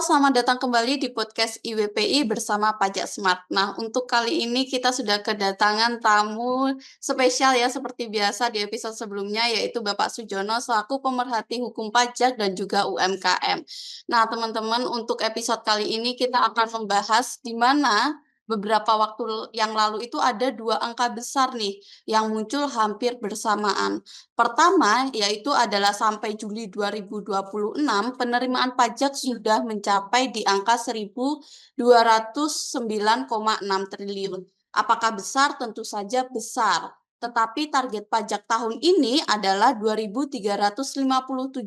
selamat datang kembali di podcast IWPI bersama Pajak Smart. Nah, untuk kali ini kita sudah kedatangan tamu spesial ya seperti biasa di episode sebelumnya yaitu Bapak Sujono selaku pemerhati hukum pajak dan juga UMKM. Nah, teman-teman, untuk episode kali ini kita akan membahas di mana beberapa waktu yang lalu itu ada dua angka besar nih yang muncul hampir bersamaan. Pertama, yaitu adalah sampai Juli 2026, penerimaan pajak sudah mencapai di angka 1.209,6 triliun. Apakah besar? Tentu saja besar. Tetapi target pajak tahun ini adalah 2.357,7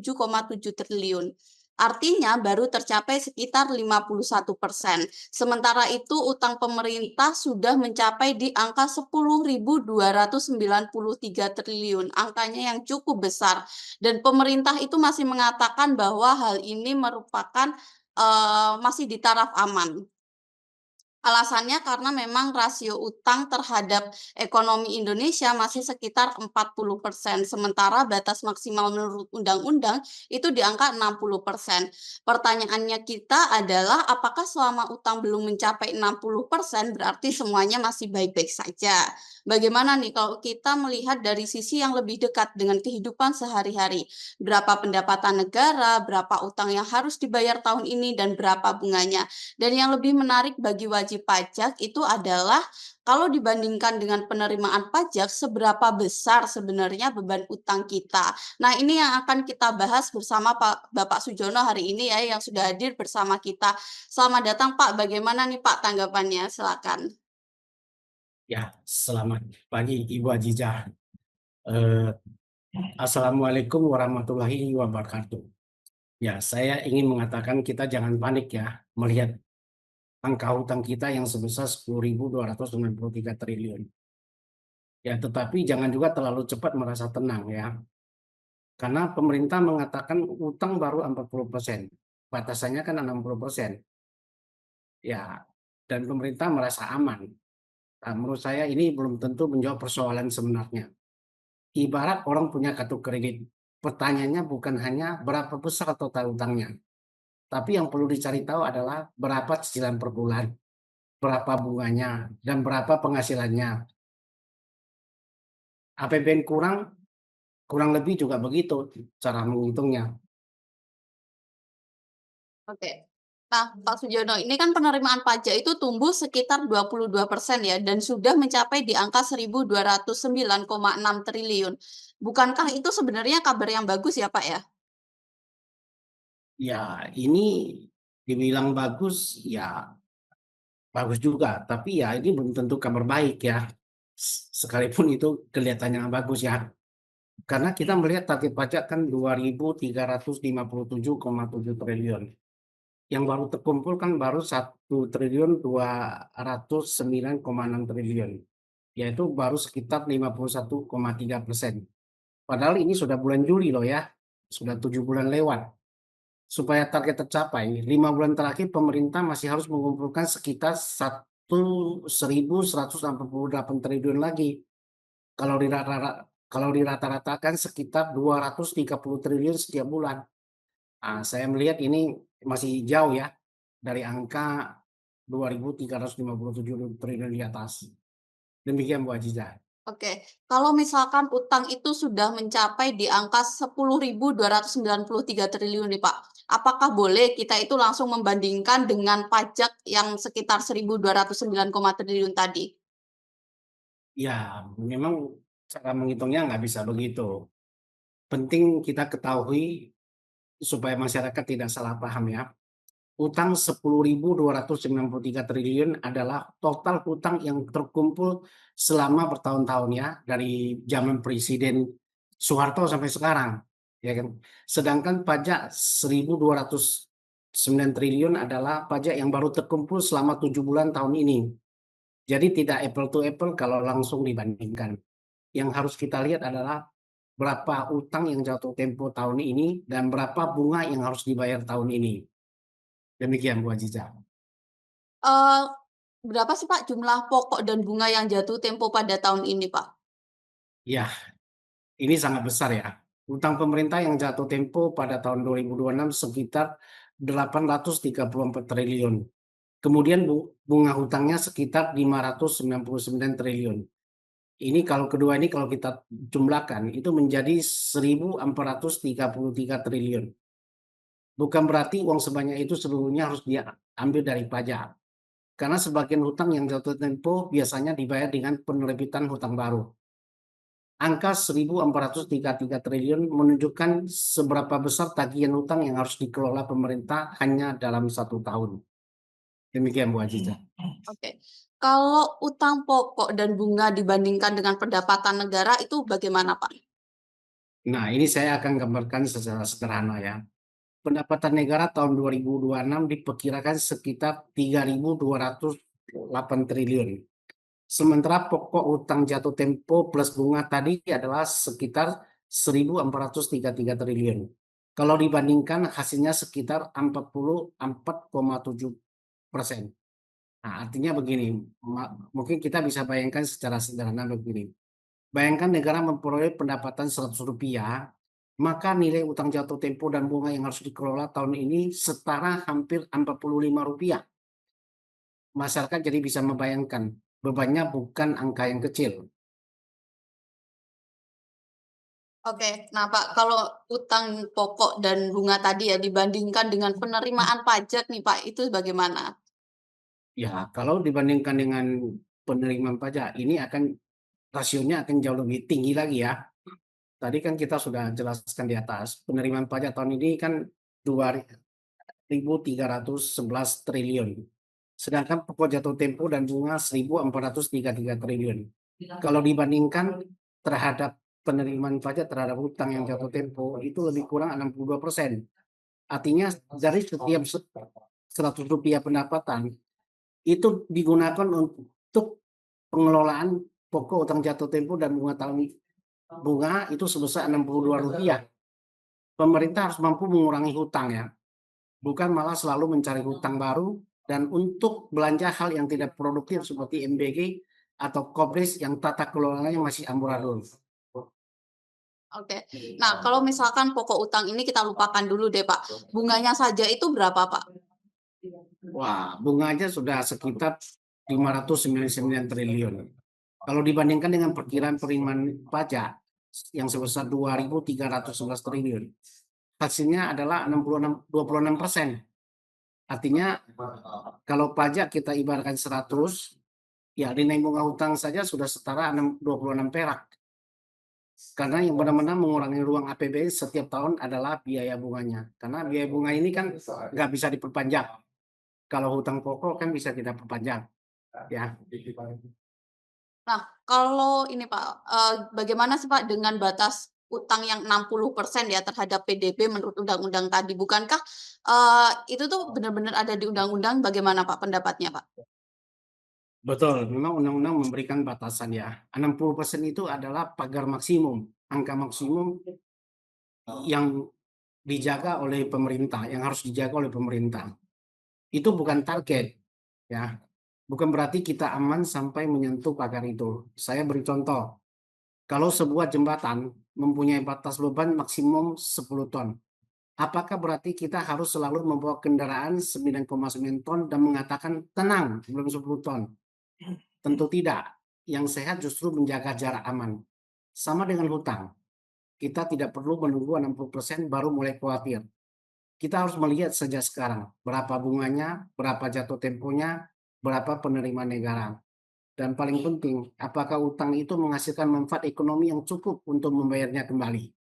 triliun. Artinya baru tercapai sekitar 51%. Sementara itu utang pemerintah sudah mencapai di angka 10.293 triliun. Angkanya yang cukup besar. Dan pemerintah itu masih mengatakan bahwa hal ini merupakan masih di taraf aman. Alasannya karena memang rasio utang terhadap ekonomi Indonesia masih sekitar 40%, sementara batas maksimal menurut undang-undang itu di angka 60%. Pertanyaannya kita adalah apakah selama utang belum mencapai 60% berarti semuanya masih baik-baik saja? Bagaimana nih kalau kita melihat dari sisi yang lebih dekat dengan kehidupan sehari-hari? Berapa pendapatan negara, berapa utang yang harus dibayar tahun ini, dan berapa bunganya? Dan yang lebih menarik bagi wajib pajak itu adalah kalau dibandingkan dengan penerimaan pajak, seberapa besar sebenarnya beban utang kita. Nah, ini yang akan kita bahas bersama Bapak Sujono hari ini ya, yang sudah hadir bersama kita. Selamat datang Pak, bagaimana nih Pak tanggapannya? Silakan. Ya, selamat pagi Ibu Ajijah. Eh, Assalamualaikum warahmatullahi wabarakatuh. Ya, saya ingin mengatakan kita jangan panik ya melihat angka hutang kita yang sebesar 10.293 triliun. Ya, tetapi jangan juga terlalu cepat merasa tenang ya. Karena pemerintah mengatakan utang baru 40%. Batasannya kan 60%. Ya, dan pemerintah merasa aman. Nah, menurut saya ini belum tentu menjawab persoalan sebenarnya. Ibarat orang punya kartu kredit, pertanyaannya bukan hanya berapa besar total utangnya, tapi yang perlu dicari tahu adalah berapa cicilan per bulan, berapa bunganya, dan berapa penghasilannya. APBN kurang, kurang lebih juga begitu cara menghitungnya. Oke. Nah, Pak Sujono, ini kan penerimaan pajak itu tumbuh sekitar 22% ya, dan sudah mencapai di angka 1.209,6 triliun. Bukankah itu sebenarnya kabar yang bagus ya, Pak ya? Ya, ini dibilang bagus, ya bagus juga, tapi ya ini belum tentu kabar baik ya. Sekalipun itu kelihatannya bagus ya. Karena kita melihat target pajak kan 2.357,7 triliun. Yang baru terkumpul kan baru 1.209,6 triliun, yaitu baru sekitar 51,3%. Padahal ini sudah bulan Juli loh ya, sudah 7 bulan lewat. Supaya target tercapai, 5 bulan terakhir pemerintah masih harus mengumpulkan sekitar 1.188 triliun lagi. Kalau dirata-ratakan sekitar 230 triliun setiap bulan. Saya melihat ini masih jauh ya dari angka 2.357 triliun di atas. Demikian Bu Aziza. Oke, kalau misalkan utang itu sudah mencapai di angka 10.293 triliun nih Pak, apakah boleh kita itu langsung membandingkan dengan pajak yang sekitar 1.209 triliun tadi? Ya, memang cara menghitungnya nggak bisa begitu. Penting kita ketahui supaya masyarakat tidak salah paham ya. Utang 10.293 triliun adalah total utang yang terkumpul selama bertahun-tahun ya, dari zaman Presiden Soeharto sampai sekarang, ya kan. Sedangkan pajak 1.209 triliun adalah pajak yang baru terkumpul selama 7 bulan tahun ini. Jadi tidak apple to apple kalau langsung dibandingkan. Yang harus kita lihat adalah berapa utang yang jatuh tempo tahun ini dan berapa bunga yang harus dibayar tahun ini. Demikian Bu Aziza. Eee, berapa sih Pak jumlah pokok dan bunga yang jatuh tempo pada tahun ini Pak? Ya, ini sangat besar ya. Utang pemerintah yang jatuh tempo pada tahun 2026 sekitar 834 triliun. Kemudian bunga hutangnya sekitar 599 triliun. Ini kalau kedua ini kalau kita jumlahkan itu menjadi 1.433 triliun. Bukan berarti uang sebanyak itu seluruhnya harus diambil dari pajak. Karena sebagian hutang yang jatuh tempo biasanya dibayar dengan penerbitan hutang baru. Angka 1.433 triliun menunjukkan seberapa besar tagihan hutang yang harus dikelola pemerintah hanya dalam 1 tahun. Demikian Bu Aziza. Oke. Kalau utang pokok dan bunga dibandingkan dengan pendapatan negara itu bagaimana, Pak? Nah, ini saya akan gambarkan secara sederhana ya. Pendapatan negara tahun 2026 diperkirakan sekitar 3.208 triliun. Sementara pokok utang jatuh tempo plus bunga tadi adalah sekitar 1.433 triliun. Kalau dibandingkan hasilnya sekitar 44,7%. Nah, artinya begini, mungkin kita bisa bayangkan secara sederhana begini. Bayangkan negara memperoleh pendapatan Rp100, maka nilai utang jatuh tempo dan bunga yang harus dikelola tahun ini setara hampir Rp45. Masyarakat jadi bisa membayangkan bebannya bukan angka yang kecil. Oke. Nah, Pak, kalau utang pokok dan bunga tadi ya dibandingkan dengan penerimaan pajak nih, Pak, itu bagaimana? Ya, kalau dibandingkan dengan penerimaan pajak, ini rasionya akan jauh lebih tinggi lagi ya. Tadi kan kita sudah jelaskan di atas, penerimaan pajak tahun ini kan 2.311 triliun. Sedangkan pokok jatuh tempo dan bunga 1.433 triliun. Kalau dibandingkan terhadap penerimaan pajak terhadap hutang yang jatuh tempo itu lebih kurang 62%. Artinya dari setiap Rp100 pendapatan itu digunakan untuk pengelolaan pokok utang jatuh tempo dan bunga itu sebesar Rp62. Pemerintah harus mampu mengurangi hutang ya, bukan malah selalu mencari hutang baru dan untuk belanja hal yang tidak produktif seperti MBG atau Kopris yang tata kelolanya masih amburadul. Oke. Nah, kalau misalkan pokok utang ini kita lupakan dulu deh, Pak. Bunganya saja itu berapa, Pak? Wah, bunganya sudah sekitar 599 triliun. Kalau dibandingkan dengan perkiraan penerimaan pajak yang sebesar 2.311 triliun, hasilnya adalah 26%. Artinya kalau pajak kita ibaratkan 100, ya nilai bunga hutang saja sudah setara 26 perak. Karena yang benar-benar mengurangi ruang APBN setiap tahun adalah biaya bunganya. Karena biaya bunga ini kan nggak bisa diperpanjang. Kalau hutang pokok kan bisa kita perpanjang, ya. Nah, kalau ini Pak, bagaimana sih Pak dengan batas utang yang 60% ya terhadap PDB menurut undang-undang tadi? Bukankah, itu tuh benar-benar ada di undang-undang, bagaimana Pak pendapatnya Pak? Betul, memang undang-undang memberikan batasan ya. 60% itu adalah pagar maksimum, angka maksimum yang dijaga oleh pemerintah, yang harus dijaga oleh pemerintah. Itu bukan target, ya. Bukan berarti kita aman sampai menyentuh pagar itu. Saya beri contoh, kalau sebuah jembatan mempunyai batas beban maksimum 10 ton, apakah berarti kita harus selalu membawa kendaraan 9,9 ton dan mengatakan tenang, belum 10 ton? Tentu tidak. Yang sehat justru menjaga jarak aman. Sama dengan hutang, kita tidak perlu menunggu 60% baru mulai khawatir. Kita harus melihat sejak sekarang, berapa bunganya, berapa jatuh temponya, berapa penerimaan negara. Dan paling penting, apakah utang itu menghasilkan manfaat ekonomi yang cukup untuk membayarnya kembali.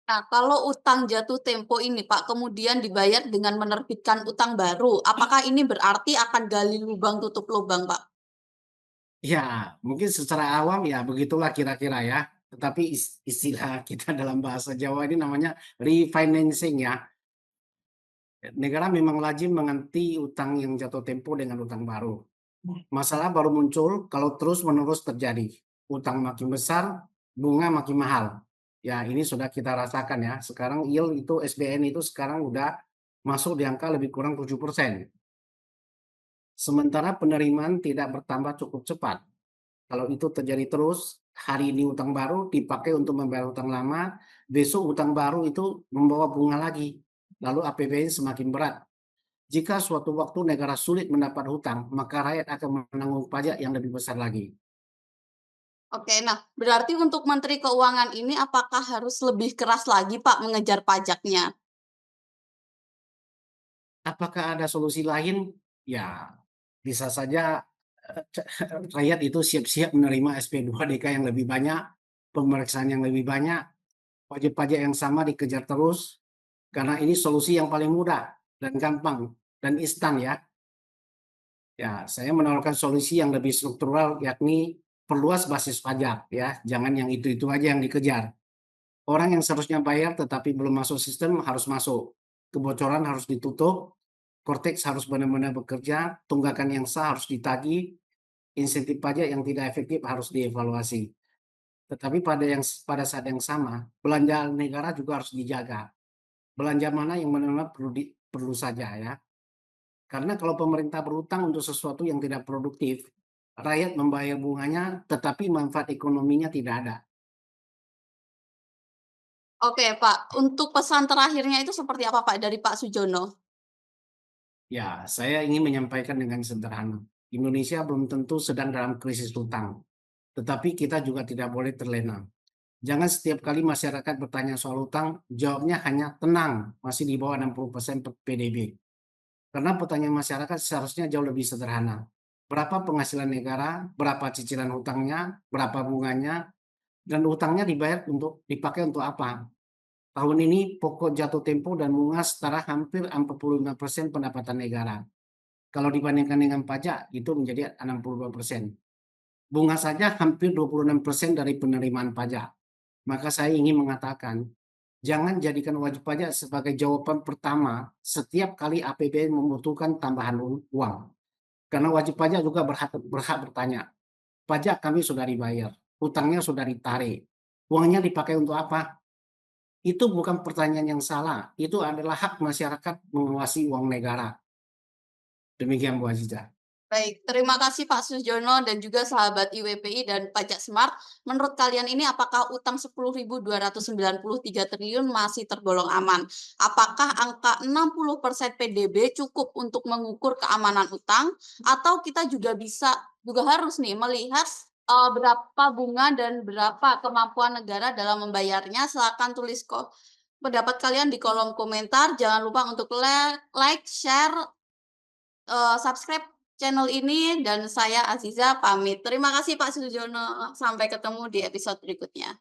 Nah, kalau utang jatuh tempo ini Pak, kemudian dibayar dengan menerbitkan utang baru, apakah ini berarti akan gali lubang tutup lubang, Pak? Ya, mungkin secara awam ya begitulah kira-kira ya. Tetapi istilah kita dalam bahasa Jawa ini namanya refinancing ya. Negara memang lazim mengganti utang yang jatuh tempo dengan utang baru. Masalah baru muncul kalau terus-menerus terjadi. Utang makin besar, bunga makin mahal. Ya, ini sudah kita rasakan ya. Sekarang yield itu SBN itu sekarang udah masuk di angka lebih kurang 7%. Sementara penerimaan tidak bertambah cukup cepat. Kalau itu terjadi terus, hari ini utang baru dipakai untuk membayar utang lama, besok utang baru itu membawa bunga lagi. lalu APBN semakin berat. Jika suatu waktu negara sulit mendapat hutang, maka rakyat akan menanggung pajak yang lebih besar lagi. Oke, nah berarti untuk Menteri Keuangan ini apakah harus lebih keras lagi Pak mengejar pajaknya? Apakah ada solusi lain? Ya, bisa saja rakyat itu siap-siap menerima SP2DK yang lebih banyak, pemeriksaan yang lebih banyak, wajib pajak yang sama dikejar terus, karena ini solusi yang paling mudah dan gampang dan instan ya. Ya, saya menawarkan solusi yang lebih struktural, yakni perluas basis pajak ya, jangan yang itu-itu aja yang dikejar. Orang yang seharusnya bayar tetapi belum masuk sistem harus masuk. Kebocoran harus ditutup, Cortex harus benar-benar bekerja, tunggakan yang sah harus ditagih, insentif pajak yang tidak efektif harus dievaluasi. Tetapi pada saat yang sama, belanja negara juga harus dijaga. Belanja mana yang benar-benar perlu saja ya. Karena kalau pemerintah berutang untuk sesuatu yang tidak produktif, rakyat membayar bunganya tetapi manfaat ekonominya tidak ada. Oke Pak, untuk pesan terakhirnya itu seperti apa Pak dari Pak Sujono? Ya, saya ingin menyampaikan dengan sederhana. Indonesia belum tentu sedang dalam krisis hutang, tetapi kita juga tidak boleh terlena. Jangan setiap kali masyarakat bertanya soal hutang, jawabnya hanya tenang, masih di bawah 60% PDB. Karena pertanyaan masyarakat seharusnya jauh lebih sederhana. Berapa penghasilan negara, berapa cicilan hutangnya, berapa bunganya, dan hutangnya dipakai untuk apa? Tahun ini pokok jatuh tempo dan bunga setara hampir 45% pendapatan negara. Kalau dibandingkan dengan pajak, itu menjadi 62%. Bunga saja hampir 26% dari penerimaan pajak. Maka saya ingin mengatakan, jangan jadikan wajib pajak sebagai jawaban pertama setiap kali APBN membutuhkan tambahan uang. Karena wajib pajak juga berhak bertanya, pajak kami sudah dibayar, hutangnya sudah ditarik, uangnya dipakai untuk apa? Itu bukan pertanyaan yang salah, itu adalah hak masyarakat mengawasi uang negara. Demikian Bu Aziza. Baik, terima kasih Pak Sujono dan juga sahabat IWPI dan Pajak Smart. Menurut kalian ini apakah utang 10.293 triliun masih tergolong aman? Apakah angka 60% PDB cukup untuk mengukur keamanan utang atau kita juga harus nih melihat berapa bunga dan berapa kemampuan negara dalam membayarnya? Silakan tulis kok pendapat kalian di kolom komentar. Jangan lupa untuk like, share, subscribe channel ini dan saya Aziza pamit. Terima kasih Pak Sujono, sampai ketemu di episode berikutnya.